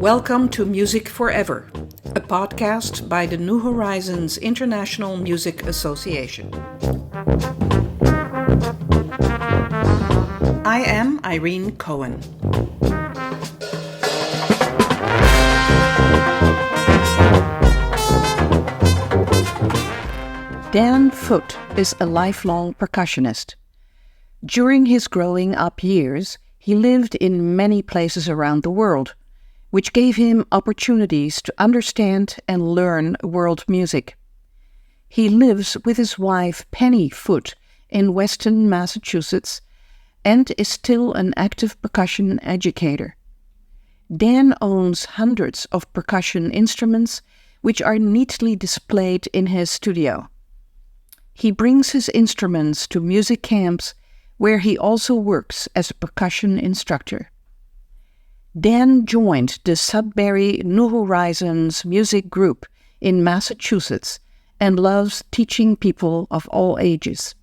Welcome to Music Forever, a podcast by the New Horizons International Music Association. I am Irene Cohen. Penny Foote is a lifelong percussionist. During his growing up years, he lived in many places around the world, which gave him opportunities to understand and learn world music. He lives with his wife Penny Foote in Weston, Massachusetts, and is still an active percussion educator. Dan owns hundreds of percussion instruments, which are neatly displayed in his studio. He brings his instruments to music camps, where he also works as a percussion instructor. Dan joined the Sudbury New Horizons music group in Massachusetts and loves teaching people of all ages.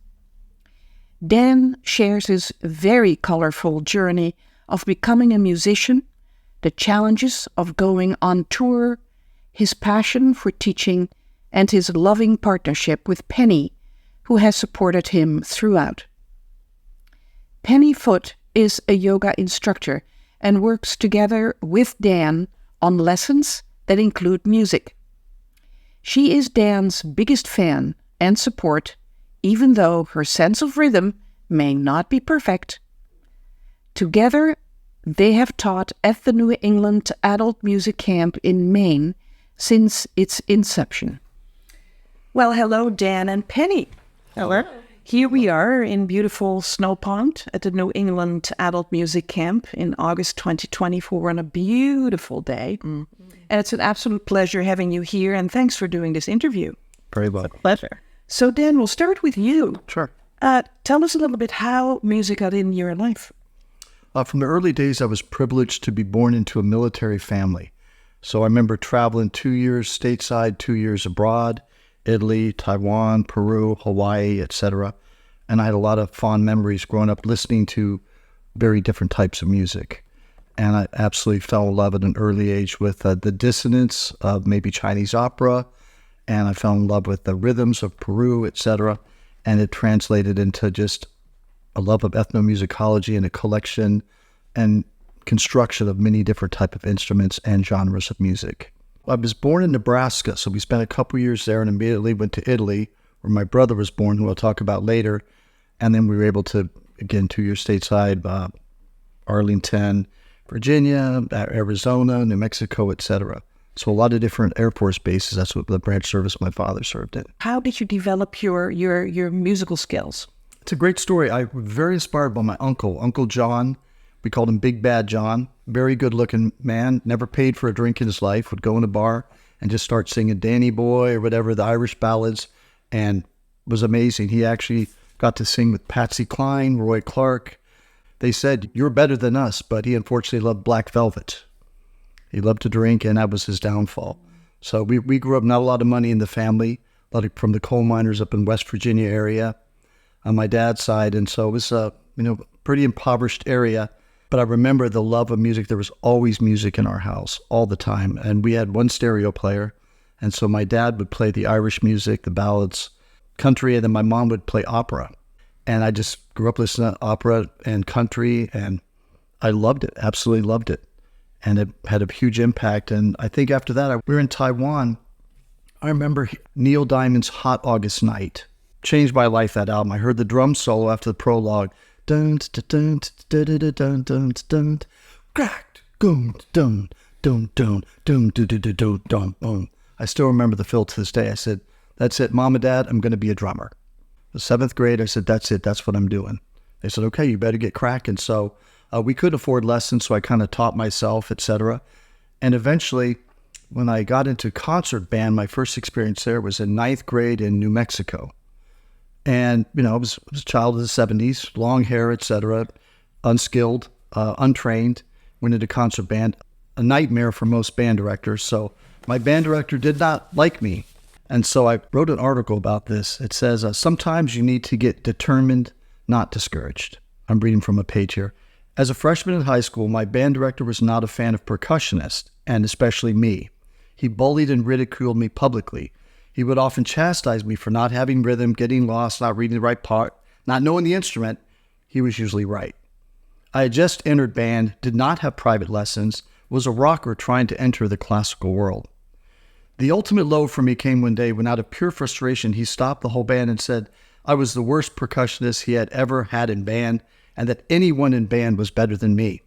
Dan shares his very colorful journey of becoming a musician, the challenges of going on tour, his passion for teaching, and his loving partnership with Penny, who has supported him throughout. Penny Foote is a yoga instructor and works together with Dan on lessons that include music. She is Dan's biggest fan and support, even though her sense of rhythm may not be perfect. Together, they have taught at the New England Adult Music Camp in Maine since its inception. Well, hello, Dan and Penny. Hello. Here we are in beautiful Snow Pond at the New England Adult Music Camp in August 2024 on a beautiful day. And it's an absolute pleasure having you here, and thanks for doing this interview. Very well. It's a pleasure. So Dan, we'll start with you. Sure. Tell us a little bit how music got in your life. From the early days, I was privileged to be born into a military family. So I remember traveling 2 years stateside, 2 years abroad, Italy, Taiwan, Peru, Hawaii, etc. And I had a lot of fond memories growing up listening to very different types of music. And I absolutely fell in love at an early age with the dissonance of maybe Chinese opera. And I fell in love with the rhythms of Peru, etc. And it translated into just a love of ethnomusicology and a collection and construction of many different types of instruments and genres of music. I was born in Nebraska, so we spent a couple years there and immediately went to Italy, where my brother was born, who we'll talk about later. And then we were able to, again, 2 years stateside, Arlington, Virginia, Arizona, New Mexico, etc. So a lot of different Air Force bases. That's what the branch service my father served in. How did you develop your musical skills? It's a great story. I was very inspired by my uncle, Uncle John. We called him Big Bad John. Very good-looking man. Never paid for a drink in his life. Would go in a bar and just start singing Danny Boy or whatever, the Irish ballads, and was amazing. He actually got to sing with Patsy Cline, Roy Clark. They said, "You're better than us," but he unfortunately loved Black Velvet. He loved to drink, and that was his downfall. So we grew up, not a lot of money in the family, a lot from the coal miners up in West Virginia area on my dad's side, and so it was a pretty impoverished area. But I remember the love of music. There was always music in our house all the time. And we had one stereo player. And so my dad would play the Irish music, the ballads, country, and then my mom would play opera. And I just grew up listening to opera and country, and I loved it, absolutely loved it. And it had a huge impact. And I think after that, we were in Taiwan. I remember Neil Diamond's Hot August Night. Changed my life, that album. I heard the drum solo after the prologue. Dun dun dun dun dun dun dun, cracked, dun dun dun dun dun dun dun dun. I still remember the feel to this day. I said, "That's it, Mom and Dad. I'm going to be a drummer." The 7th grade, I said, "That's it. That's what I'm doing." They said, "Okay, you better get cracking." So we could afford lessons, so I kind of taught myself, etc. And eventually, when I got into concert band, my first experience there was in 9th grade in New Mexico. And, I was a child of the 70s, long hair, etc., unskilled, untrained, went into concert band, a nightmare for most band directors. So my band director did not like me. And so I wrote an article about this. It says, sometimes you need to get determined, not discouraged. I'm reading from a page here. As a freshman in high school, my band director was not a fan of percussionists and especially me. He bullied and ridiculed me publicly. He would often chastise me for not having rhythm, getting lost, not reading the right part, not knowing the instrument. He was usually right. I had just entered band, did not have private lessons, was a rocker trying to enter the classical world. The ultimate low for me came one day when, out of pure frustration, he stopped the whole band and said I was the worst percussionist he had ever had in band, and that anyone in band was better than me.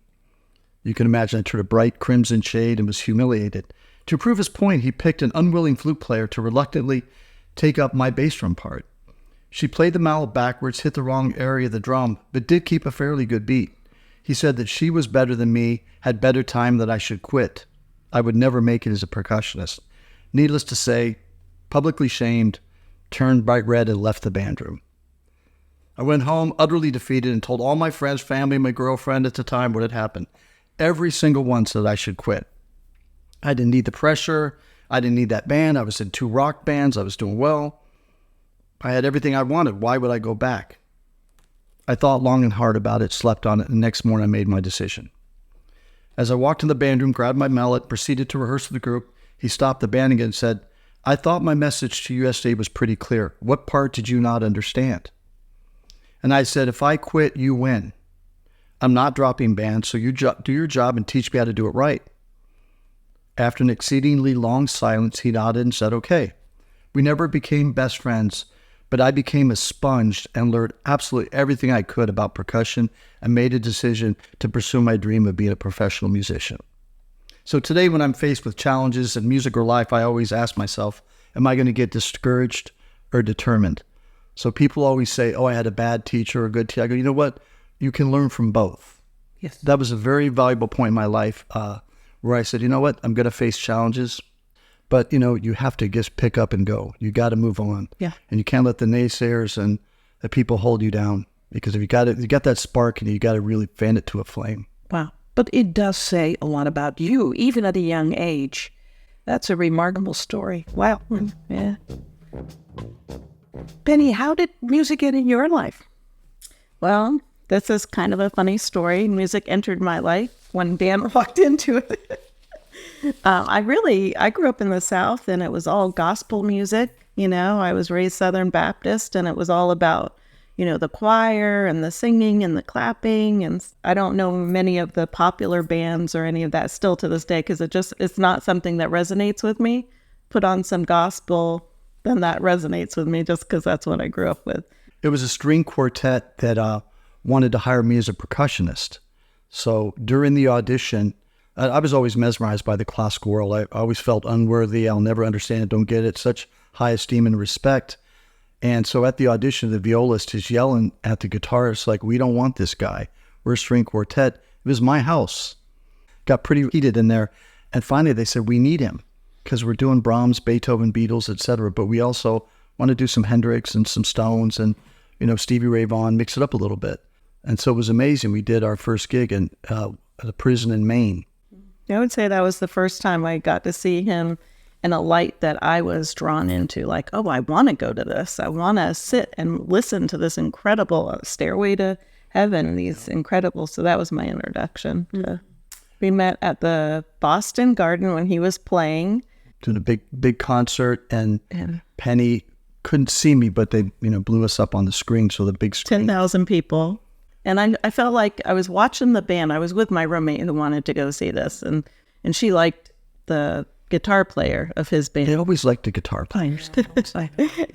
You can imagine I turned a bright crimson shade and was humiliated. To prove his point, he picked an unwilling flute player to reluctantly take up my bass drum part. She played the mallet backwards, hit the wrong area of the drum, but did keep a fairly good beat. He said that she was better than me, had better time, that I should quit. I would never make it as a percussionist. Needless to say, publicly shamed, turned bright red and left the band room. I went home utterly defeated and told all my friends, family, my girlfriend at the time what had happened. Every single one said I should quit. I didn't need the pressure. I didn't need that band. I was in 2 rock bands. I was doing well. I had everything I wanted. Why would I go back? I thought long and hard about it, slept on it, and the next morning I made my decision. As I walked in the band room, grabbed my mallet, proceeded to rehearse with the group, he stopped the band again and said, I thought my message to you yesterday was pretty clear. What part did you not understand? And I said, if I quit, you win. I'm not dropping band, so you do your job and teach me how to do it right. After an exceedingly long silence, he nodded and said, okay. We never became best friends, but I became a sponge and learned absolutely everything I could about percussion and made a decision to pursue my dream of being a professional musician. So today, when I'm faced with challenges in music or life, I always ask myself, am I going to get discouraged or determined? So people always say, oh, I had a bad teacher or a good teacher. I go, you know what? You can learn from both. Yes. That was a very valuable point in my life where I said, you know what? I'm going to face challenges, but, you have to just pick up and go. You got to move on. Yeah. And you can't let the naysayers and the people hold you down, because if you got that spark, and you got to really fan it to a flame. Wow. But it does say a lot about you, even at a young age. That's a remarkable story. Wow. Yeah. Penny, how did music get in your life? Well, this is kind of a funny story. Music entered my life when Dan walked into it. I grew up in the South, and it was all gospel music. I was raised Southern Baptist, and it was all about, the choir and the singing and the clapping. And I don't know many of the popular bands or any of that still to this day, because it's not something that resonates with me. Put on some gospel, then that resonates with me, just because that's what I grew up with. It was a string quartet that wanted to hire me as a percussionist. So during the audition, I was always mesmerized by the classical world. I always felt unworthy. I'll never understand it, don't get it. Such high esteem and respect. And so at the audition, the violist is yelling at the guitarist, like, we don't want this guy. We're a string quartet. It was my house. Got pretty heated in there. And finally they said, we need him, because we're doing Brahms, Beethoven, Beatles, etc. But we also want to do some Hendrix and some Stones and, Stevie Ray Vaughan, mix it up a little bit. And so it was amazing. We did our first gig at a prison in Maine. I would say that was the first time I got to see him in a light that I was drawn into. Like, oh, I want to go to this. I want to sit and listen to this incredible Stairway to Heaven, these incredible. So that was my introduction. We met at the Boston Garden when he was playing. Doing a big concert, and Penny couldn't see me, but they, blew us up on the screen. So the big screen. 10,000 people. And I felt like I was watching the band. I was with my roommate who wanted to go see this, and she liked the guitar player of his band. They always liked the guitar players.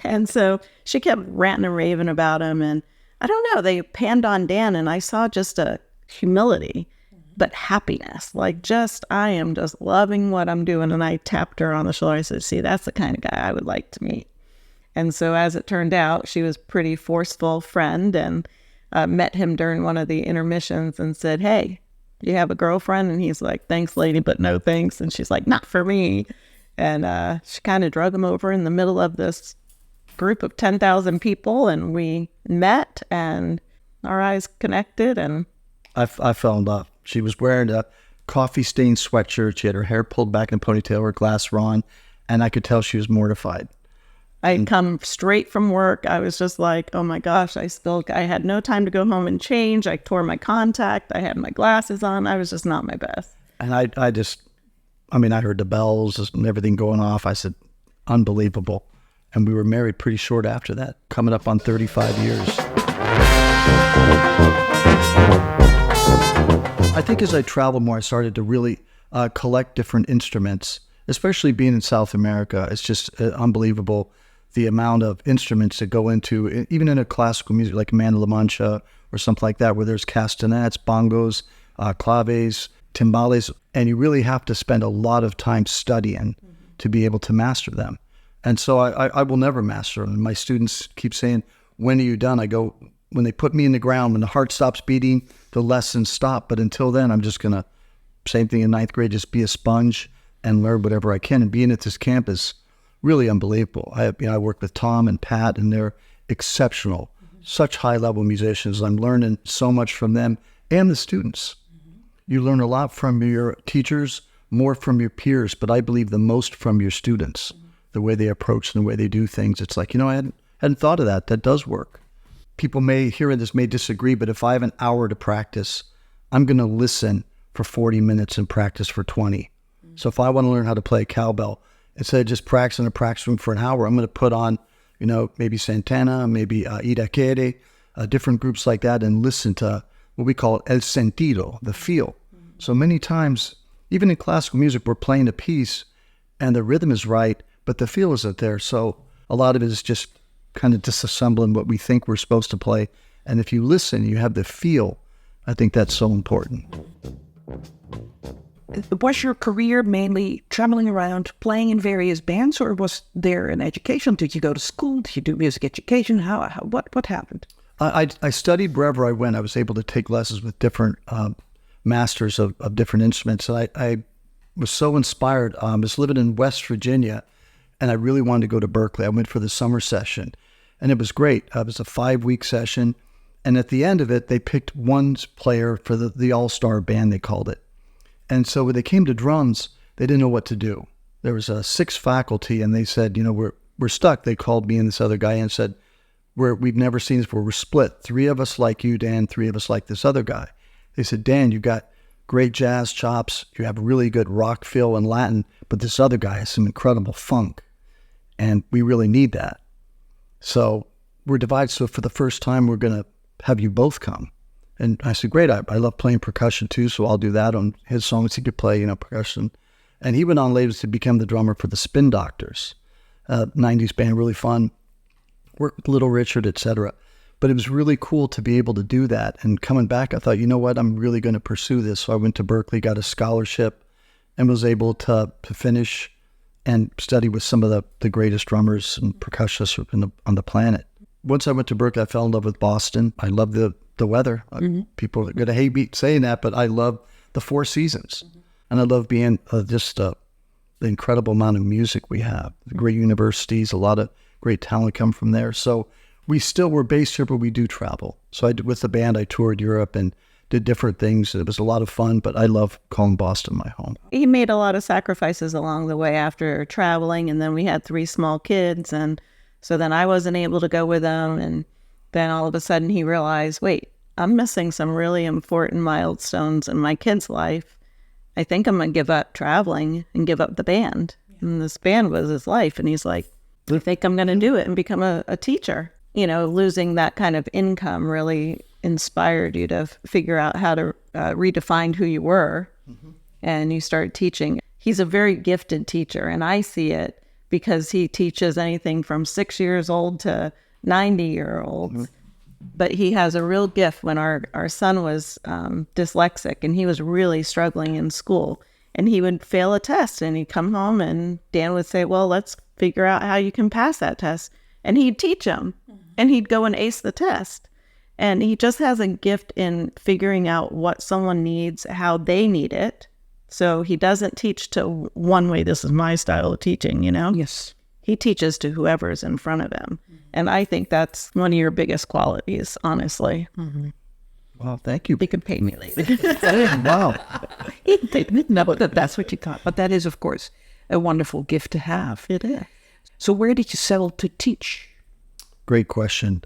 And so she kept ranting and raving about him. And I don't know, they panned on Dan, and I saw just a humility, but happiness. Like, I am just loving what I'm doing. And I tapped her on the shoulder. I said, see, that's the kind of guy I would like to meet. And so as it turned out, she was a pretty forceful friend, and met him during one of the intermissions and said, hey, you have a girlfriend? And he's like, thanks, lady, but no thanks. And she's like, not for me. And she kind of drug him over in the middle of this group of 10,000 people, and we met, and our eyes connected. And I fell in love. She was wearing a coffee-stained sweatshirt. She had her hair pulled back in a ponytail, her glasses were on, and I could tell she was mortified. I'd come straight from work. I was just like, oh my gosh, I had no time to go home and change. I tore my contact. I had my glasses on. I was just not my best. And I just I mean, I heard the bells and everything going off. I said, unbelievable. And we were married pretty short after that, coming up on 35 years. I think as I traveled more, I started to really collect different instruments, especially being in South America. It's just unbelievable the amount of instruments that go into, even in a classical music like Man La Mancha or something like that, where there's castanets, bongos, claves, timbales, and you really have to spend a lot of time studying to be able to master them. And so I will never master them. My students keep saying, when are you done? I go, when they put me in the ground, when the heart stops beating, the lessons stop. But until then, I'm just going to, same thing in ninth grade, just be a sponge and learn whatever I can. And being at this camp is really unbelievable. I work with Tom and Pat, and they're exceptional, such high-level musicians. I'm learning so much from them and the students. You learn a lot from your teachers, more from your peers, but I believe the most from your students, the way they approach and the way they do things. It's like, I hadn't thought of that. That does work. People hearing this may disagree, but if I have an hour to practice, I'm going to listen for 40 minutes and practice for 20. So if I want to learn how to play cowbell, instead of just practicing in a practice room for an hour, I'm going to put on, maybe Santana, maybe Irakere, different groups like that, and listen to what we call el sentido, the feel. So many times, even in classical music, we're playing a piece and the rhythm is right, but the feel isn't there. So a lot of it is just kind of disassembling what we think we're supposed to play. And if you listen, you have the feel. I think that's so important. Was your career mainly traveling around playing in various bands, or was there an education? Did you go to school? Did you do music education? What happened? I studied wherever I went. I was able to take lessons with different masters of different instruments. And I was so inspired. I was living in West Virginia, and I really wanted to go to Berkeley. I went for the summer session, and it was great. It was a 5-week session. And at the end of it, they picked one player for the all-star band, they called it. And so when they came to drums, they didn't know what to do. There was 6 faculty, and they said, we're stuck. They called me and this other guy and said, we've never seen this before. We're split. 3 of us like you, Dan. 3 of us like this other guy. They said, Dan, you got great jazz chops. You have really good rock feel and Latin, but this other guy has some incredible funk, and we really need that. So we're divided. So for the first time, we're going to have you both come. And I said, great, I love playing percussion too, so I'll do that on his songs. He could play, percussion. And he went on later to become the drummer for the Spin Doctors, 90s band, really fun. Worked with Little Richard, etc. But it was really cool to be able to do that. And coming back, I thought, I'm really going to pursue this. So I went to Berkeley, got a scholarship, and was able to finish and study with some of the greatest drummers and percussionists on the planet. Once I went to Berkeley, I fell in love with Boston. I love the weather. People are going to hate me saying that, but I love the 4 seasons. And I love being the incredible amount of music we have. The great universities, a lot of great talent come from there. So we're based here, but we do travel. So with the band, I toured Europe and did different things. It was a lot of fun, but I love calling Boston my home. He made a lot of sacrifices along the way after traveling, and then we had 3 small kids, and so then I wasn't able to go with them, and then all of a sudden he realized, wait, I'm missing some really important milestones in my kid's life. I think I'm going to give up traveling and give up the band. And this band was his life. And he's like, I think I'm going to do it and become a teacher. Losing that kind of income really inspired you to figure out how to redefine who you were. And you started teaching. He's a very gifted teacher, and I see it because he teaches anything from 6 years old to 90-year-olds. But he has a real gift. When our son was dyslexic, and he was really struggling in school, and he would fail a test, and he'd come home and Dan would say, well, let's figure out how you can pass that test. And he'd teach him, and he'd go and ace the test. And he just has a gift in figuring out what someone needs, how they need it. So he doesn't teach to one way, this is my style of teaching, Yes. He teaches to whoever's in front of him. And I think that's one of your biggest qualities, honestly. Well, thank you. They could pay me later. Wow. No, that's what you thought. But that is, of course, a wonderful gift to have. It is. So where did you settle to teach? Great question.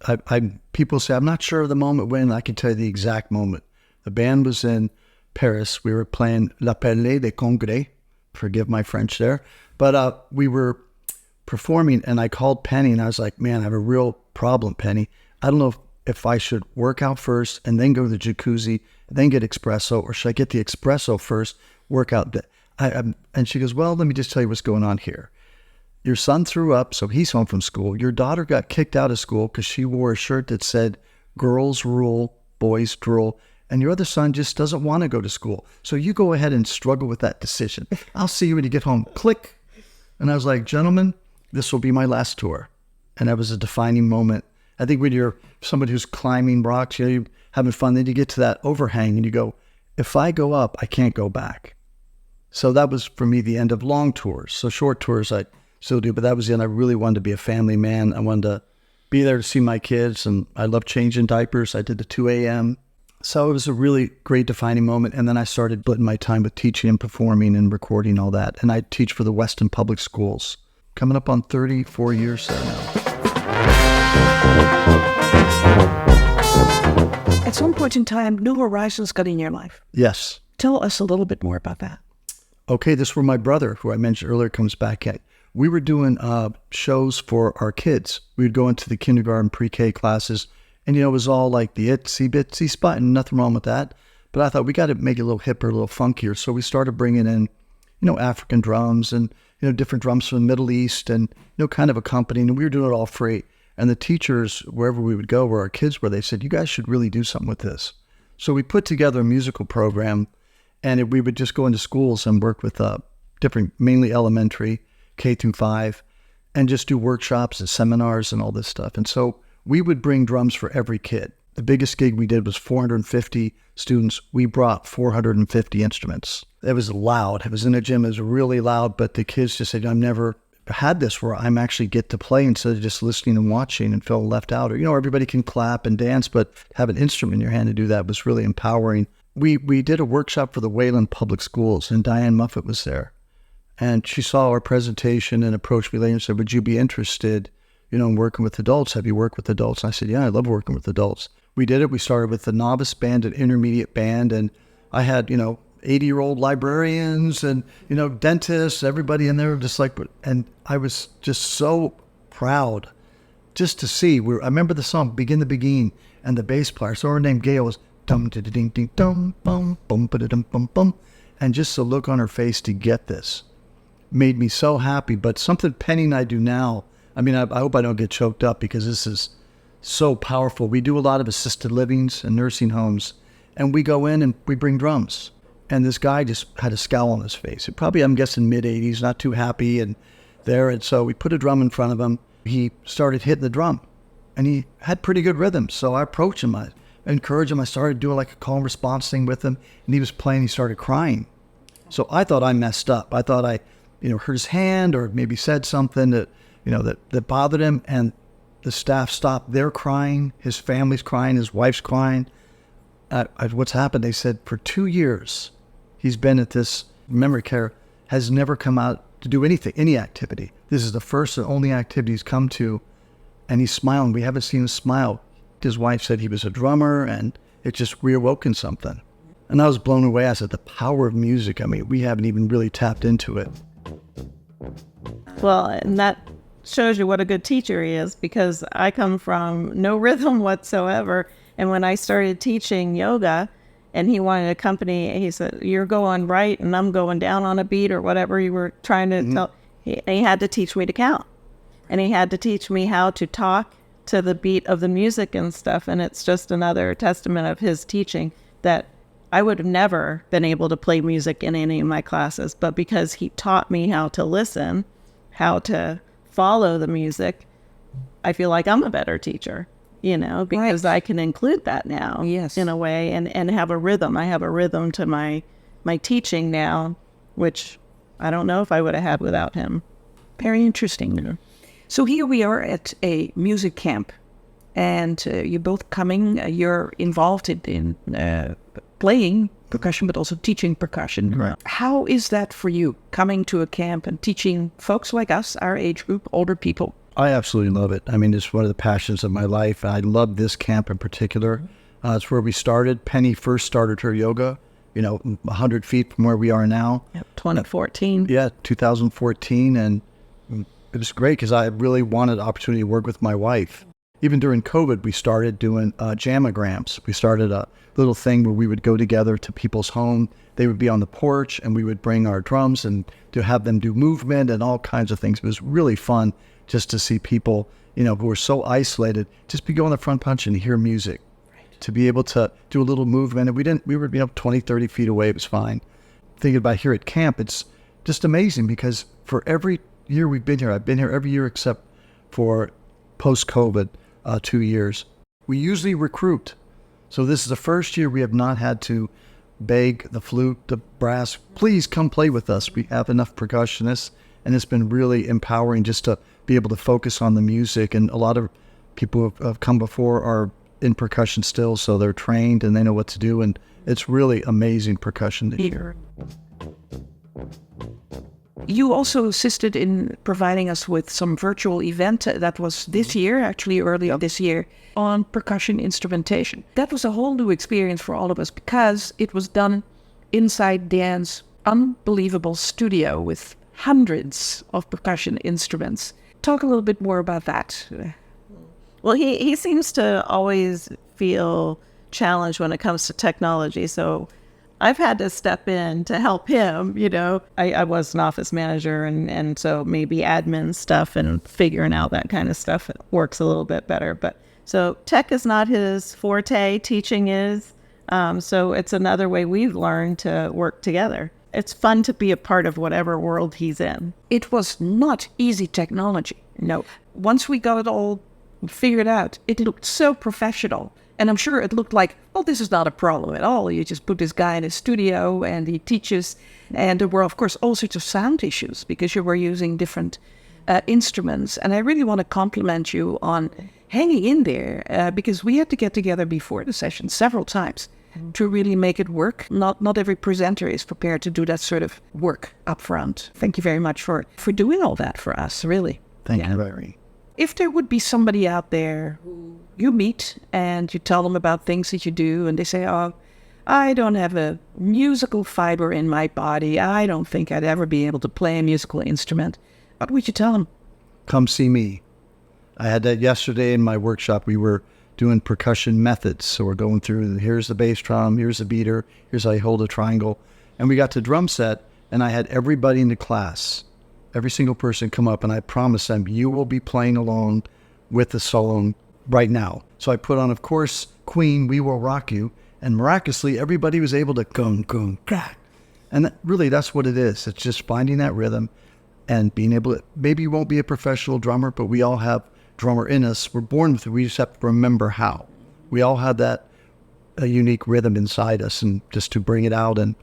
People say, I'm not sure of the moment when. I can tell you the exact moment. The band was in Paris. We were playing La Palais des Congrès, Forgive my French there. But we were performing, and I called Penny, and I was like, man, I have a real problem, Penny. I don't know if I should work out first and then go to the jacuzzi, then get espresso, or should I get the espresso first, work out? And she goes, well, let me just tell you what's going on here. Your son threw up, so he's home from school. Your daughter got kicked out of school because she wore a shirt that said, girls rule, boys drool. And your other son just doesn't want to go to school. So you go ahead and struggle with that decision. I'll see you when you get home. Click. And I was like, gentlemen, this will be my last tour. And that was a defining moment. I think when you're somebody who's climbing rocks, you're having fun, then you get to that overhang and you go, if I go up, I can't go back. So that was, for me, the end of long tours. So short tours I still do, but that was the end. I really wanted to be a family man. I wanted to be there to see my kids, and I love changing diapers. I did the 2 a.m. So it was a really great defining moment. And then I started splitting my time with teaching and performing and recording all that. And I teach for the Weston public schools, coming up on 34 years now. At some point in time, New Horizons got in your life. Yes. Tell us a little bit more about that. Okay, this is where my brother, who I mentioned earlier, comes back at. We were doing shows for our kids. We would go into the kindergarten, pre-K classes, and, it was all like the itsy bitsy spot, and nothing wrong with that. But I thought we got to make it a little hipper, a little funkier. So we started bringing in, African drums and, different drums from the Middle East and, kind of accompanying. And we were doing it all free. And the teachers, wherever we would go, where our kids were, they said, you guys should really do something with this. So we put together a musical program, and we would just go into schools and work with different, mainly elementary, K through 5, and just do workshops and seminars and all this stuff. And so we would bring drums for every kid. The biggest gig we did was 450 students. We brought 450 instruments. It was loud. It was in a gym. It was really loud, but the kids just said, I've never had this where I'm actually get to play instead of just listening and watching and feel left out. Or, everybody can clap and dance, but have an instrument in your hand to do that was really empowering. We did a workshop for the Wayland Public Schools, and Diane Muffet was there. And she saw our presentation and approached me later and said, would you be interested, in working with adults? Have you worked with adults? And I said, yeah, I love working with adults. We did it. We started with the novice band and intermediate band. And I had, 80-year-old librarians and, dentists, everybody in there just like, and I was just so proud just to see. I remember the song, Begin the Begin, and the bass player, so her name Gail, was dum da ding ding dum bum bum ba dum bum bum. And just the look on her face to get this made me so happy. But something Penny and I do now, I hope I don't get choked up because this is so powerful. We do a lot of assisted livings and nursing homes, and we go in and we bring drums. And this guy just had a scowl on his face. Probably, I'm guessing, mid-80s, not too happy and there. And so we put a drum in front of him. He started hitting the drum, and he had pretty good rhythm. So I approached him. I encouraged him. I started doing like a call and response thing with him. And he was playing. He started crying. So I thought I messed up. I thought I, hurt his hand or maybe said something that, that bothered him. And the staff stopped. They're crying. His family's crying. His wife's crying. What's happened? They said for 2 years, he's been at this memory care, has never come out to do anything, any activity. This is the first and only activity he's come to, and he's smiling. We haven't seen him smile. His wife said he was a drummer, and it just reawoken something. And I was blown away. I said, the power of music. We haven't even really tapped into it. Well, and that shows you what a good teacher he is, because I come from no rhythm whatsoever. And when I started teaching yoga, and he wanted a company, he said, you're going right and I'm going down on a beat or whatever you were trying to tell. He had to teach me to count. And he had to teach me how to talk to the beat of the music and stuff. And it's just another testament of his teaching that I would have never been able to play music in any of my classes. But because he taught me how to listen, how to follow the music, I feel like I'm a better teacher. Because right. I can include that now, yes, in a way, and have a rhythm. I have a rhythm to my teaching now, which I don't know if I would have had without him. Very interesting. So here we are at a music camp, and you're both coming. You're involved in playing percussion, but also teaching percussion. Right. How is that for you, coming to a camp and teaching folks like us, our age group, older people? I absolutely love it. It's one of the passions of my life. I love this camp in particular. It's where we started. Penny first started her yoga, 100 feet from where we are now. Yep, 2014. Yeah, 2014. And it was great because I really wanted the opportunity to work with my wife. Even during COVID, we started doing jamograms. We started a little thing where we would go together to people's home. They would be on the porch and we would bring our drums and to have them do movement and all kinds of things. It was really fun just to see people, who were so isolated, just be going the front punch and hear music. To be able to do a little movement. And we were 20, 30 feet away. It was fine. Thinking about here at camp, it's just amazing because for every year we've been here, I've been here every year except for post-COVID, 2 years. We usually recruit. So this is the first year we have not had to beg the flute, the brass, please come play with us. We have enough percussionists, and it's been really empowering just to be able to focus on the music. And a lot of people who have come before are in percussion still, so they're trained and they know what to do, and it's really amazing percussion to hear. You also assisted in providing us with some virtual event that was this year, actually early this year, on percussion instrumentation. That was a whole new experience for all of us because it was done inside Dan's unbelievable studio with hundreds of percussion instruments. Talk a little bit more about that. Well, he seems to always feel challenged when it comes to technology, so I've had to step in to help him. I was an office manager, and so maybe admin stuff and figuring out that kind of stuff works a little bit better. But so tech is not his forte, teaching is. So it's another way we've learned to work together. It's fun to be a part of whatever world he's in. It was not easy technology. No. Once we got it all figured out, it looked so professional. And I'm sure it looked like, well, this is not a problem at all. You just put this guy in a studio and he teaches. And there were, of course, all sorts of sound issues because you were using different instruments. And I really want to compliment you on hanging in there because we had to get together before the session several times to really make it work. Not every presenter is prepared to do that sort of work up front. Thank you very much for doing all that for us, really. Thank you very. If there would be somebody out there who you meet and you tell them about things that you do and they say, oh, I don't have a musical fiber in my body. I don't think I'd ever be able to play a musical instrument. What would you tell them? Come see me. I had that yesterday in my workshop. We were doing percussion methods. So we're going through, here's the bass drum, here's the beater, here's how you hold a triangle. And we got to drum set and I had everybody in the class, every single person come up, and I promised them, you will be playing along with the solo right now. So I put on, of course, Queen, We Will Rock You, and miraculously, everybody was able to gung, gung, crack. And really, that's what it is. It's just finding that rhythm and being able to, maybe you won't be a professional drummer, but we all have drummer in us. We're born with it. We just have to remember how. We all have that a unique rhythm inside us, and just to bring it out and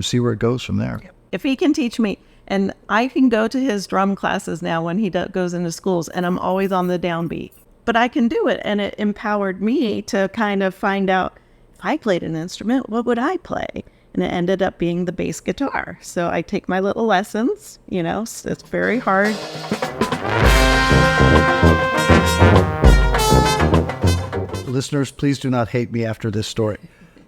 see where it goes from there. If he can teach me, and I can go to his drum classes now when he goes into schools, and I'm always on the downbeat. But I can do it, and it empowered me to kind of find out, if I played an instrument, what would I play? And it ended up being the bass guitar. So I take my little lessons, it's very hard. Listeners, please do not hate me after this story.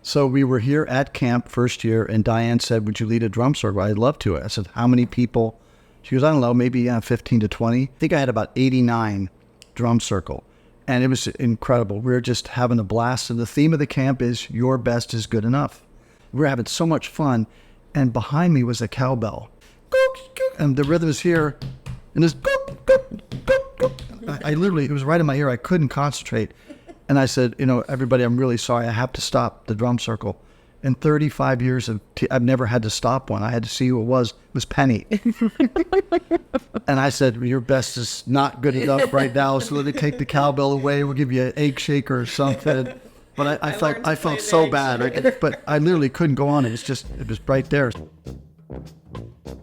So we were here at camp first year, and Diane said, would you lead a drum circle? I'd love to. I said, how many people? She goes, I don't know, maybe 15 to 20. I think I had about 89 drum circle, and it was incredible. We were just having a blast, and the theme of the camp is your best is good enough. We were having so much fun, and behind me was a cowbell. And the rhythm is here, and this, I literally, it was right in my ear. I couldn't concentrate. And I said, everybody, I'm really sorry. I have to stop the drum circle. In 35 years I've never had to stop one. I had to see who it was. It was Penny. And I said, your best is not good enough right now, so let me take the cowbell away. We'll give you an egg shaker or something. But I felt so bad. But I literally couldn't go on. It was right there.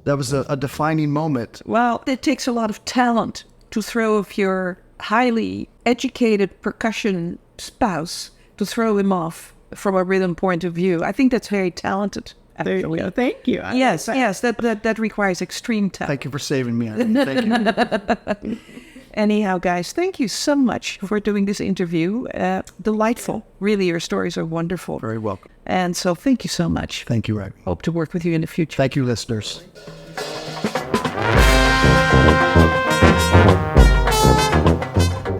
That was a defining moment. Well, it takes a lot of talent to throw off your highly educated percussion spouse, to throw him off from a rhythm point of view. I think that's very talented. There you go. Thank you. Yes, that requires extreme talent. Thank you for saving me. Thank you. Anyhow, guys, thank you so much for doing this interview. Delightful. Really, your stories are wonderful. Very welcome. And so thank you so much. Thank you, Ray. Hope to work with you in the future. Thank you, listeners.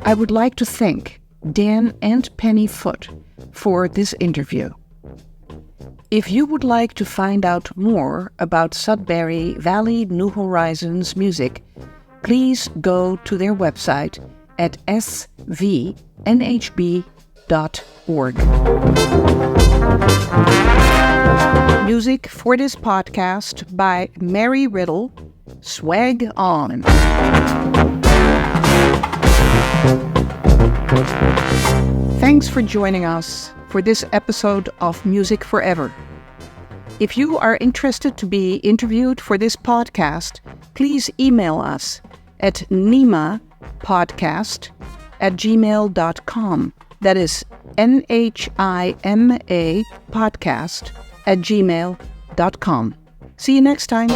I would like to thank Dan and Penny Foote for this interview. If you would like to find out more about Sudbury Valley New Horizons music, please go to their website at svnhb.org. Music for this podcast by Mary Riddle, Swag On. Thanks for joining us for this episode of Music Forever. If you are interested to be interviewed for this podcast, please email us at nimapodcast@gmail.com. That is NHIMA podcast@gmail.com. See you next time.